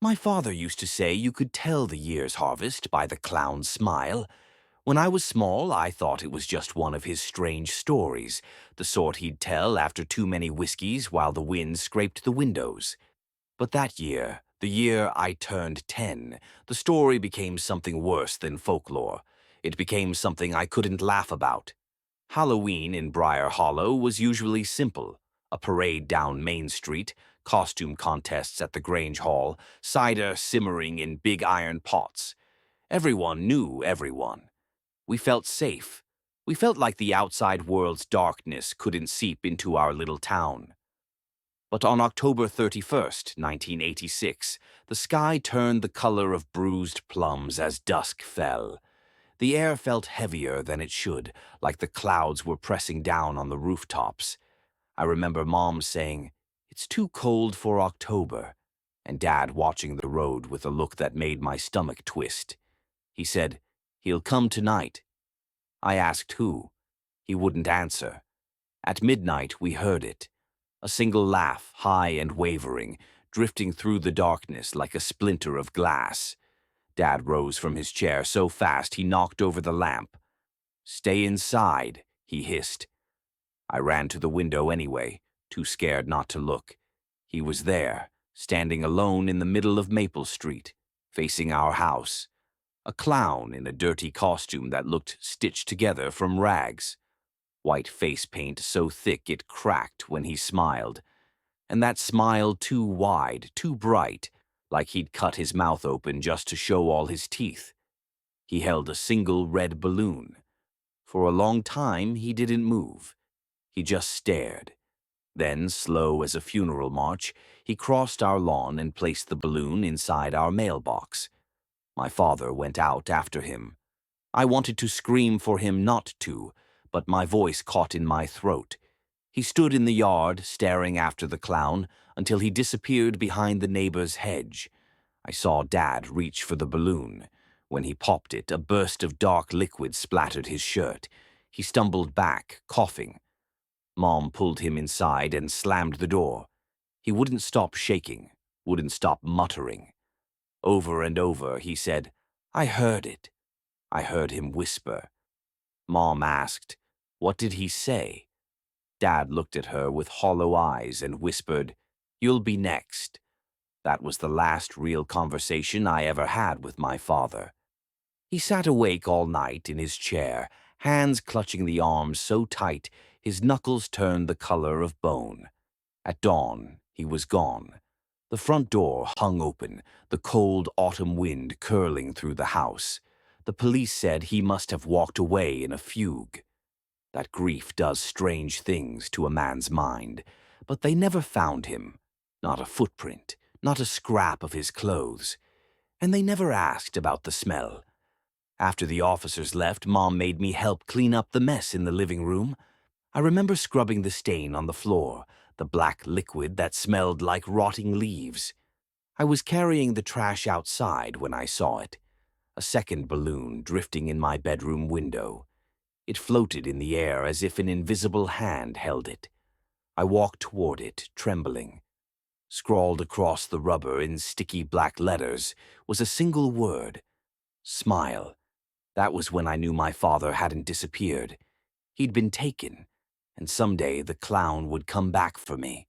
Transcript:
My father used to say you could tell the year's harvest by the clown's smile. When I was small, I thought it was just one of his strange stories, the sort he'd tell after too many whiskeys while the wind scraped the windows. But that year, the year I turned 10, the story became something worse than folklore. It became something I couldn't laugh about. Halloween in Briar Hollow was usually simple: a parade down Main Street, costume contests at the Grange Hall, cider simmering in big iron pots. Everyone knew everyone. We felt safe. We felt like the outside world's darkness couldn't seep into our little town. But on October 31st, 1986, the sky turned the color of bruised plums as dusk fell. The air felt heavier than it should, like the clouds were pressing down on the rooftops. I remember Mom saying, "It's too cold for October," and Dad watching the road with a look that made my stomach twist. He said, "He'll come tonight." I asked who. He wouldn't answer. At midnight, we heard it. A single laugh, high and wavering, drifting through the darkness like a splinter of glass. Dad rose from his chair so fast he knocked over the lamp. "Stay inside," he hissed. I ran to the window anyway, too scared not to look. He was there, standing alone in the middle of Maple Street, facing our house. A clown in a dirty costume that looked stitched together from rags. White face paint so thick it cracked when he smiled. And that smile too wide, too bright, like he'd cut his mouth open just to show all his teeth. He held a single red balloon. For a long time, he didn't move. He just stared. Then, slow as a funeral march, he crossed our lawn and placed the balloon inside our mailbox. My father went out after him. I wanted to scream for him not to, but my voice caught in my throat. He stood in the yard, staring after the clown, until he disappeared behind the neighbor's hedge. I saw Dad reach for the balloon. When he popped it, a burst of dark liquid splattered his shirt. He stumbled back, coughing. Mom pulled him inside and slammed the door. He wouldn't stop shaking, wouldn't stop muttering. Over and over, he said, "I heard it." I heard him whisper. Mom asked, "What did he say?" Dad looked at her with hollow eyes and whispered, "You'll be next." That was the last real conversation I ever had with my father. He sat awake all night in his chair, hands clutching the arms so tight his knuckles turned the color of bone. At dawn, he was gone. The front door hung open, the cold autumn wind curling through the house. The police said he must have walked away in a fugue. That grief does strange things to a man's mind, but they never found him. Not a footprint, not a scrap of his clothes. And they never asked about the smell. After the officers left, Mom made me help clean up the mess in the living room. I remember scrubbing the stain on the floor, the black liquid that smelled like rotting leaves. I was carrying the trash outside when I saw it. A second balloon drifting in my bedroom window. It floated in the air as if an invisible hand held it. I walked toward it, trembling. Scrawled across the rubber in sticky black letters was a single word: smile. That was when I knew my father hadn't disappeared. He'd been taken, and someday the clown would come back for me.